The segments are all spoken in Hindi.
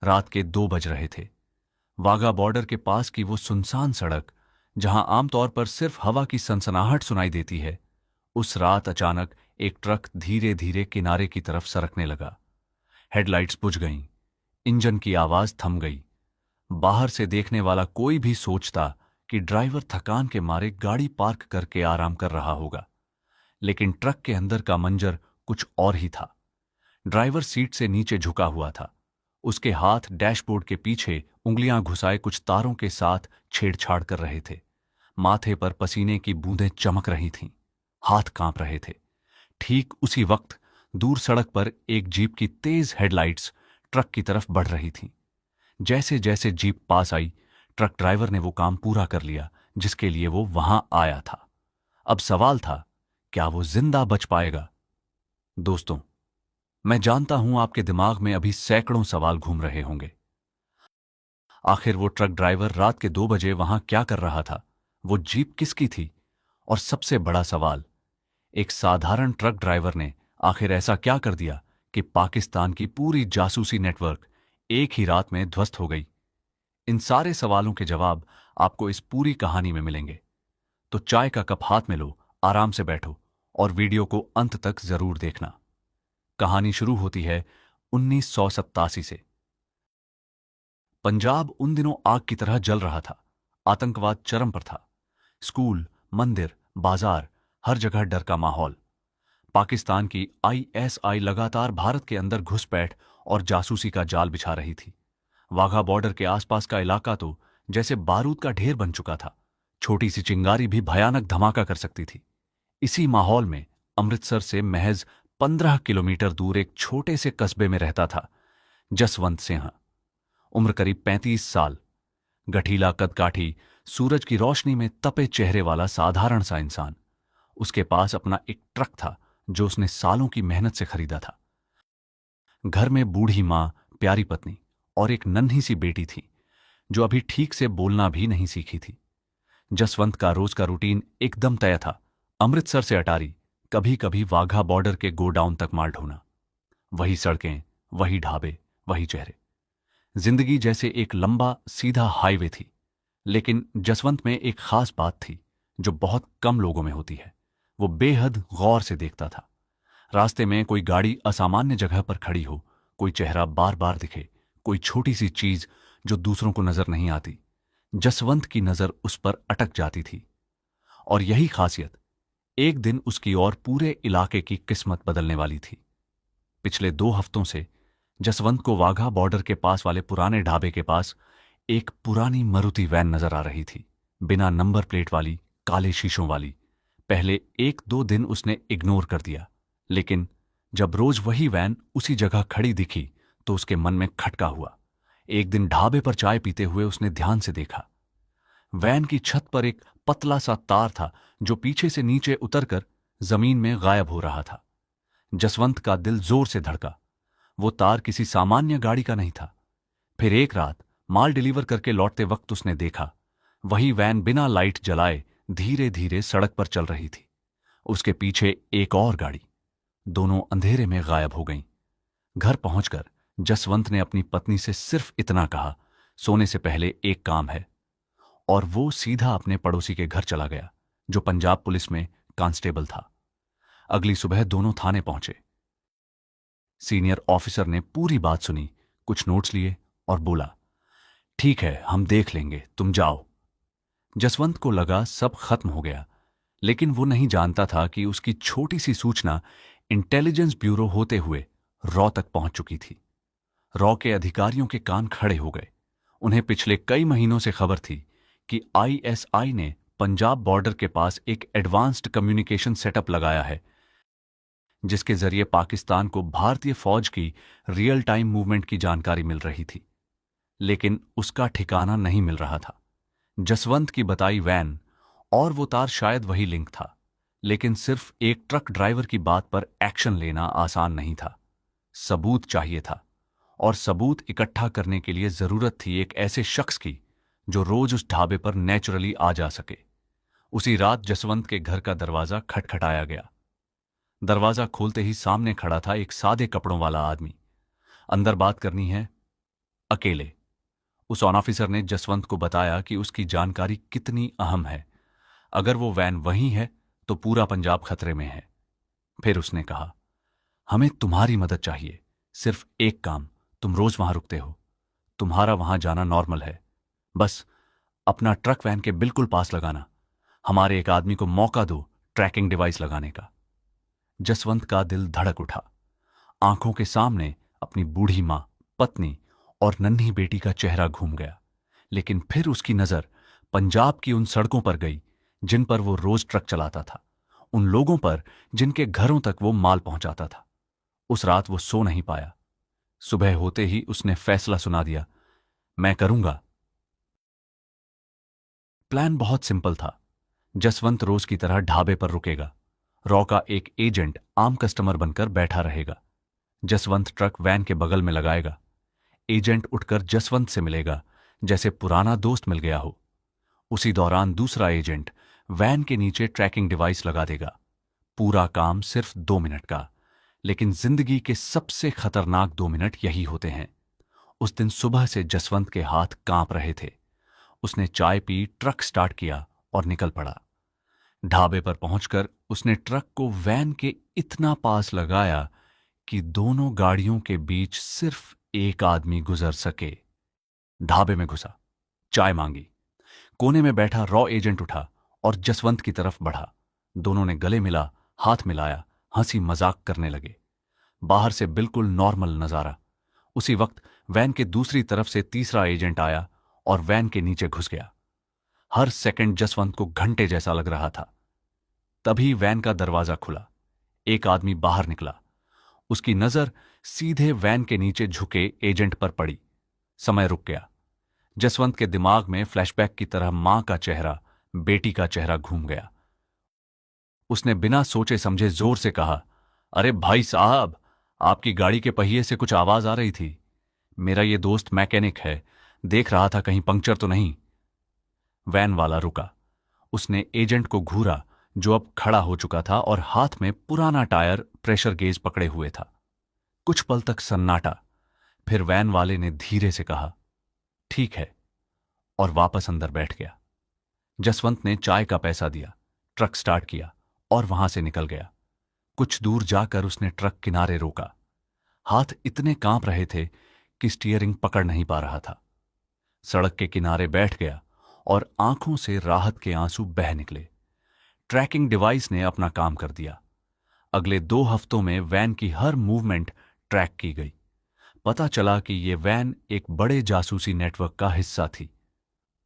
रात के 2 बज रहे थे। वाघा बॉर्डर के पास की वो सुनसान सड़क, जहां आमतौर पर सिर्फ हवा की सनसनाहट सुनाई देती है, उस रात अचानक एक ट्रक धीरे धीरे किनारे की तरफ सरकने लगा। हेडलाइट्स बुझ गईं, इंजन की आवाज थम गई। बाहर से देखने वाला कोई भी सोचता कि ड्राइवर थकान के मारे गाड़ी पार्क करके आराम कर रहा होगा, लेकिन ट्रक के अंदर का मंजर कुछ और ही था। ड्राइवर सीट से नीचे झुका हुआ था। उसके हाथ डैशबोर्ड के पीछे उंगलियां घुसाए कुछ तारों के साथ छेड़छाड़ कर रहे थे। माथे पर पसीने की बूंदें चमक रही थीं। हाथ कांप रहे थे। ठीक उसी वक्त दूर सड़क पर एक जीप की तेज हेडलाइट्स ट्रक की तरफ बढ़ रही थीं। जैसे जैसे जीप पास आई, ट्रक ड्राइवर ने वो काम पूरा कर लिया जिसके लिए वो वहां आया था। अब सवाल था, क्या वो जिंदा बच पाएगा? दोस्तों, मैं जानता हूं आपके दिमाग में अभी सैकड़ों सवाल घूम रहे होंगे। आखिर वो ट्रक ड्राइवर रात के 2 बजे वहां क्या कर रहा था? वो जीप किसकी थी? और सबसे बड़ा सवाल, एक साधारण ट्रक ड्राइवर ने आखिर ऐसा क्या कर दिया कि पाकिस्तान की पूरी जासूसी नेटवर्क एक ही रात में ध्वस्त हो गई? इन सारे सवालों के जवाब आपको इस पूरी कहानी में मिलेंगे। तो चाय का कप हाथ में लो, आराम से बैठो और वीडियो को अंत तक जरूर देखना। कहानी शुरू होती है 1987 से। पंजाब उन दिनों आग की तरह जल रहा था। आतंकवाद चरम पर था। स्कूल, मंदिर, बाजार, हर जगह डर का माहौल। पाकिस्तान की आईएसआई लगातार भारत के अंदर घुसपैठ और जासूसी का जाल बिछा रही थी। वाघा बॉर्डर के आसपास का इलाका तो जैसे बारूद का ढेर बन चुका था। छोटी सी चिंगारी भी भयानक धमाका कर सकती थी। इसी माहौल में अमृतसर से महज 15 किलोमीटर दूर एक छोटे से कस्बे में रहता था जसवंत सिंह। उम्र करीब 35 साल। गठीला कदकाठी, सूरज की रोशनी में तपे चेहरे वाला साधारण सा इंसान। उसके पास अपना एक ट्रक था जो उसने सालों की मेहनत से खरीदा था। घर में बूढ़ी मां, प्यारी पत्नी और एक नन्ही सी बेटी थी जो अभी ठीक से बोलना भी नहीं सीखी थी। जसवंत का रोज का रूटीन एकदम तय था। अमृतसर से अटारी, कभी कभी वाघा बॉर्डर के गोडाउन तक माल ढोना। वही सड़कें, वही ढाबे, वही चेहरे। जिंदगी जैसे एक लंबा सीधा हाईवे थी। लेकिन जसवंत में एक खास बात थी जो बहुत कम लोगों में होती है। वो बेहद गौर से देखता था। रास्ते में कोई गाड़ी असामान्य जगह पर खड़ी हो, कोई चेहरा बार बार दिखे, कोई छोटी सी चीज जो दूसरों को नजर नहीं आती, जसवंत की नजर उस पर अटक जाती थी। और यही खासियत एक दिन उसकी और पूरे इलाके की किस्मत बदलने वाली थी। पिछले 2 हफ्तों से जसवंत को वाघा बॉर्डर के पास वाले पुराने ढाबे के पास एक पुरानी मारुति वैन नजर आ रही थी। बिना नंबर प्लेट वाली, काले शीशों वाली। पहले 1-2 दिन उसने इग्नोर कर दिया, लेकिन जब रोज वही वैन उसी जगह खड़ी दिखी तो उसके मन में खटका हुआ। एक दिन ढाबे पर चाय पीते हुए उसने ध्यान से देखा। वैन की छत पर एक पतला सा तार था जो पीछे से नीचे उतरकर जमीन में गायब हो रहा था। जसवंत का दिल जोर से धड़का। वो तार किसी सामान्य गाड़ी का नहीं था। फिर एक रात माल डिलीवर करके लौटते वक्त उसने देखा, वही वैन बिना लाइट जलाए धीरे धीरे सड़क पर चल रही थी। उसके पीछे एक और गाड़ी। दोनों अंधेरे में गायब हो गईं। घर पहुंचकर जसवंत ने अपनी पत्नी से सिर्फ इतना कहा, सोने से पहले एक काम है। और वो सीधा अपने पड़ोसी के घर चला गया जो पंजाब पुलिस में कांस्टेबल था। अगली सुबह दोनों थाने पहुंचे। सीनियर ऑफिसर ने पूरी बात सुनी, कुछ नोट्स लिए और बोला, ठीक है, हम देख लेंगे, तुम जाओ। जसवंत को लगा सब खत्म हो गया, लेकिन वो नहीं जानता था कि उसकी छोटी सी सूचना इंटेलिजेंस ब्यूरो होते हुए रॉ तक पहुंच चुकी थी। रॉ के अधिकारियों के कान खड़े हो गए। उन्हें पिछले कई महीनों से खबर थी कि आईएसआई ने पंजाब बॉर्डर के पास एक एडवांस्ड कम्युनिकेशन सेटअप लगाया है जिसके जरिए पाकिस्तान को भारतीय फौज की रियल टाइम मूवमेंट की जानकारी मिल रही थी। लेकिन उसका ठिकाना नहीं मिल रहा था। जसवंत की बताई वैन और वो तार शायद वही लिंक था, लेकिन सिर्फ एक ट्रक ड्राइवर की बात पर एक्शन लेना आसान नहीं था। सबूत चाहिए था, और सबूत इकट्ठा करने के लिए जरूरत थी एक ऐसे शख्स की जो रोज उस ढाबे पर नेचुरली आ जा सके। उसी रात जसवंत के घर का दरवाजा खटखटाया गया। दरवाजा खोलते ही सामने खड़ा था एक सादे कपड़ों वाला आदमी। अंदर बात करनी है? अकेले। उस ऑफिसर ने जसवंत को बताया कि उसकी जानकारी कितनी अहम है। अगर वो वैन वहीं है तो पूरा पंजाब खतरे में है। फिर उसने कहा, हमें तुम्हारी मदद चाहिए। सिर्फ एक काम, तुम रोज वहां रुकते हो, तुम्हारा वहां जाना नॉर्मल है। बस अपना ट्रक वैन के बिल्कुल पास लगाना। हमारे एक आदमी को मौका दो ट्रैकिंग डिवाइस लगाने का। जसवंत का दिल धड़क उठा। आंखों के सामने अपनी बूढ़ी मां, पत्नी और नन्ही बेटी का चेहरा घूम गया। लेकिन फिर उसकी नजर पंजाब की उन सड़कों पर गई जिन पर वो रोज ट्रक चलाता था, उन लोगों पर जिनके घरों तक वो माल पहुंचाता था। उस रात वो सो नहीं पाया। सुबह होते ही उसने फैसला सुना दिया, मैं करूंगा। प्लान बहुत सिंपल था। जसवंत रोज की तरह ढाबे पर रुकेगा। रॉ का एक एजेंट आम कस्टमर बनकर बैठा रहेगा। जसवंत ट्रक वैन के बगल में लगाएगा। एजेंट उठकर जसवंत से मिलेगा जैसे पुराना दोस्त मिल गया हो। उसी दौरान दूसरा एजेंट वैन के नीचे ट्रैकिंग डिवाइस लगा देगा। पूरा काम सिर्फ 2 मिनट का, लेकिन जिंदगी के सबसे खतरनाक 2 मिनट यही होते हैं। उस दिन सुबह से जसवंत के हाथ कांप रहे थे। उसने चाय पी, ट्रक स्टार्ट किया और निकल पड़ा। ढाबे पर पहुंचकर उसने ट्रक को वैन के इतना पास लगाया कि दोनों गाड़ियों के बीच सिर्फ एक आदमी गुजर सके। ढाबे में घुसा, चाय मांगी। कोने में बैठा रॉ एजेंट उठा और जसवंत की तरफ बढ़ा। दोनों ने गले मिला, हाथ मिलाया, हंसी मजाक करने लगे। बाहर से बिल्कुल नॉर्मल नजारा। उसी वक्त वैन के दूसरी तरफ से तीसरा एजेंट आया और वैन के नीचे घुस गया। हर सेकंड जसवंत को घंटे जैसा लग रहा था। तभी वैन का दरवाजा खुला। एक आदमी बाहर निकला। उसकी नजर सीधे वैन के नीचे झुके एजेंट पर पड़ी। समय रुक गया। जसवंत के दिमाग में फ्लैशबैक की तरह मां का चेहरा, बेटी का चेहरा घूम गया। उसने बिना सोचे समझे जोर से कहा, अरे भाई साहब, आपकी गाड़ी के पहिए से कुछ आवाज आ रही थी। मेरा ये दोस्त मैकेनिक है, देख रहा था कहीं पंक्चर तो नहीं। वैन वाला रुका। उसने एजेंट को घूरा जो अब खड़ा हो चुका था और हाथ में पुराना टायर प्रेशर गेज पकड़े हुए था। कुछ पल तक सन्नाटा। फिर वैन वाले ने धीरे से कहा, ठीक है, और वापस अंदर बैठ गया। जसवंत ने चाय का पैसा दिया, ट्रक स्टार्ट किया और वहां से निकल गया। कुछ दूर जाकर उसने ट्रक किनारे रोका। हाथ इतने कांप रहे थे कि स्टीयरिंग पकड़ नहीं पा रहा था। सड़क के किनारे बैठ गया और आंखों से राहत के आंसू बह निकले। ट्रैकिंग डिवाइस ने अपना काम कर दिया। अगले 2 हफ्तों में वैन की हर मूवमेंट ट्रैक की गई। पता चला कि यह वैन एक बड़े जासूसी नेटवर्क का हिस्सा थी।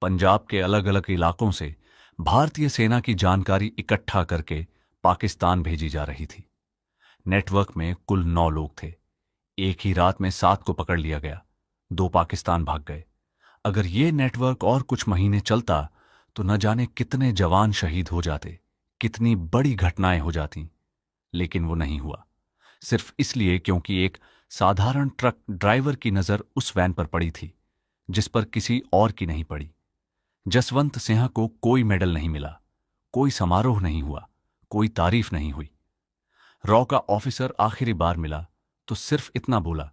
पंजाब के अलग अलग इलाकों से भारतीय सेना की जानकारी इकट्ठा करके पाकिस्तान भेजी जा रही थी। नेटवर्क में कुल 9 लोग थे। एक ही रात में 7 को पकड़ लिया गया। 2 पाकिस्तान भाग गए। अगर यह नेटवर्क और कुछ महीने चलता तो न जाने कितने जवान शहीद हो जाते, कितनी बड़ी घटनाएं हो जाती। लेकिन वो नहीं हुआ, सिर्फ इसलिए क्योंकि एक साधारण ट्रक ड्राइवर की नजर उस वैन पर पड़ी थी जिस पर किसी और की नहीं पड़ी। जसवंत सिंह को कोई मेडल नहीं मिला, कोई समारोह नहीं हुआ, कोई तारीफ नहीं हुई। रॉ का ऑफिसर आखिरी बार मिला तो सिर्फ इतना बोला,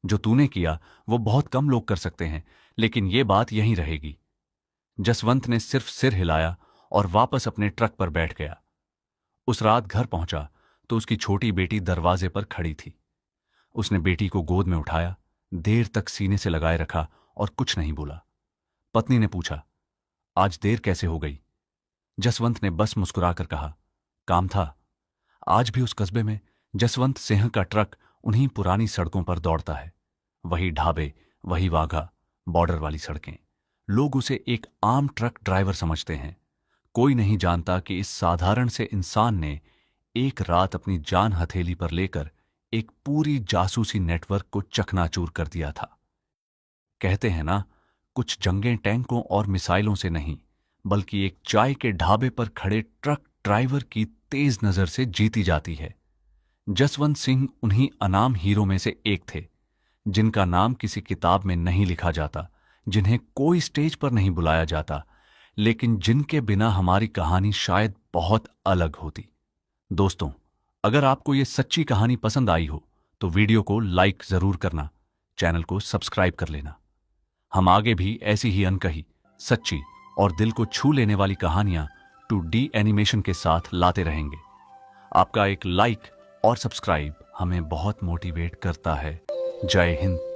जो तूने किया वो बहुत कम लोग कर सकते हैं, लेकिन ये बात यहीं रहेगी। जसवंत ने सिर्फ सिर हिलाया और वापस अपने ट्रक पर बैठ गया। उस रात घर पहुंचा तो उसकी छोटी बेटी दरवाजे पर खड़ी थी। उसने बेटी को गोद में उठाया, देर तक सीने से लगाए रखा और कुछ नहीं बोला। पत्नी ने पूछा, आज देर कैसे हो गई? जसवंत ने बस मुस्कुराकर कहा, काम था। आज भी उस कस्बे में जसवंत सिंह का ट्रक उन्हीं पुरानी सड़कों पर दौड़ता है। वही ढाबे, वही वाघा, बॉर्डर वाली सड़कें। लोग उसे एक आम ट्रक ड्राइवर समझते हैं। कोई नहीं जानता कि इस साधारण से इंसान ने एक रात अपनी जान हथेली पर लेकर एक पूरी जासूसी नेटवर्क को चकनाचूर कर दिया था। कहते हैं ना, कुछ जंगें टैंकों और मिसाइलों से नहीं, बल्कि एक चाय के ढाबे पर खड़े ट्रक ड्राइवर की तेज नजर से जीती जाती है। जसवंत सिंह उन्हीं अनाम हीरो में से एक थे, जिनका नाम किसी किताब में नहीं लिखा जाता, जिन्हें कोई स्टेज पर नहीं बुलाया जाता, लेकिन जिनके बिना हमारी कहानी शायद बहुत अलग होती। दोस्तों, अगर आपको ये सच्ची कहानी पसंद आई हो तो वीडियो को लाइक जरूर करना, चैनल को सब्सक्राइब कर लेना। हम आगे भी ऐसी ही अनकही, सच्ची और दिल को छू लेने वाली कहानियां 2D एनिमेशन के साथ लाते रहेंगे। आपका एक लाइक और सब्सक्राइब हमें बहुत मोटिवेट करता है। जय हिंद।